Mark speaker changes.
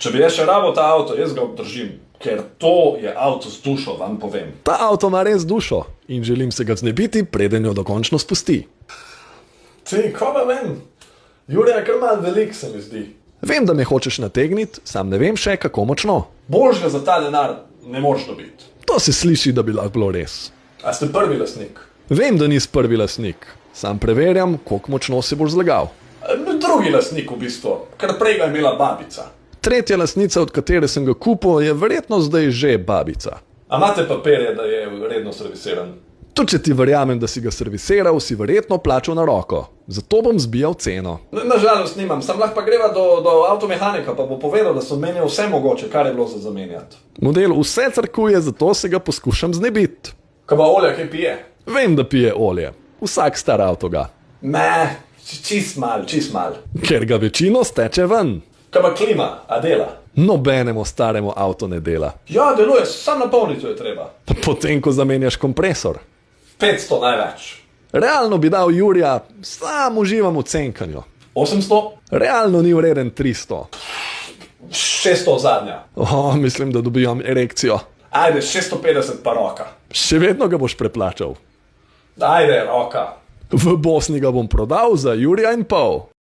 Speaker 1: Če bi jaz še rabo ta avto, jaz ga obdržim, ker to je avto z dušo, vam povem.
Speaker 2: Ta avto ima res dušo in želim se ga znebiti, preden jo dokončno spusti.
Speaker 1: Ti, ko pa vem? Jurija je kar malo velik, se mi zdi.
Speaker 2: Vem, da me hočeš nategniti, sam ne vem še, kako močno.
Speaker 1: Boljšega za ta denar ne moreš dobiti.
Speaker 2: To se sliši, da bi lahko bilo res.
Speaker 1: A ste prvi lastnik?
Speaker 2: Vem, da nisi prvi lastnik. Sam preverjam, koliko močno se boš zlagal.
Speaker 1: Drugi lastnik v bistvu, ker prej ga je imela babica.
Speaker 2: Tretja lastnica, od katere sem ga kupil, je verjetno zdaj že babica.
Speaker 1: A imate papirje, da je redno servisiran?
Speaker 2: Tudi če ti verjamem, da si ga servisiral, si verjetno plačal na roko. Zato bom zbijal ceno.
Speaker 1: Nažalost nimam, sam lahko pa greva do avtomehanika, pa bo povedal, da so menjal vse mogoče, kar je bilo za zamenjati.
Speaker 2: Model vse crkuje, zato se ga poskušam znebiti.
Speaker 1: Ko pa olja kaj pije?
Speaker 2: Vem, da pije olje. Vsak star avto ga.
Speaker 1: Ne, čist mal.
Speaker 2: Ker ga večino steče ven.
Speaker 1: Ko pa klima, a dela?
Speaker 2: Nobenemu staremu avto ne dela.
Speaker 1: Ja, deluje, sam napolniti je treba.
Speaker 2: Potem, ko zamenjaš kompresor.
Speaker 1: 500 največ.
Speaker 2: Realno bi dal Jurija, sam uživam v cenkanju.
Speaker 1: 800?
Speaker 2: Realno ni vreden 300.
Speaker 1: 600 zadnja.
Speaker 2: Mislim, da dobijam erekcijo.
Speaker 1: Ajde, 650 pa roka.
Speaker 2: Še vedno ga boš preplačal.
Speaker 1: Ajde, roka.
Speaker 2: V Bosni ga bom prodal za 1,5 jurja.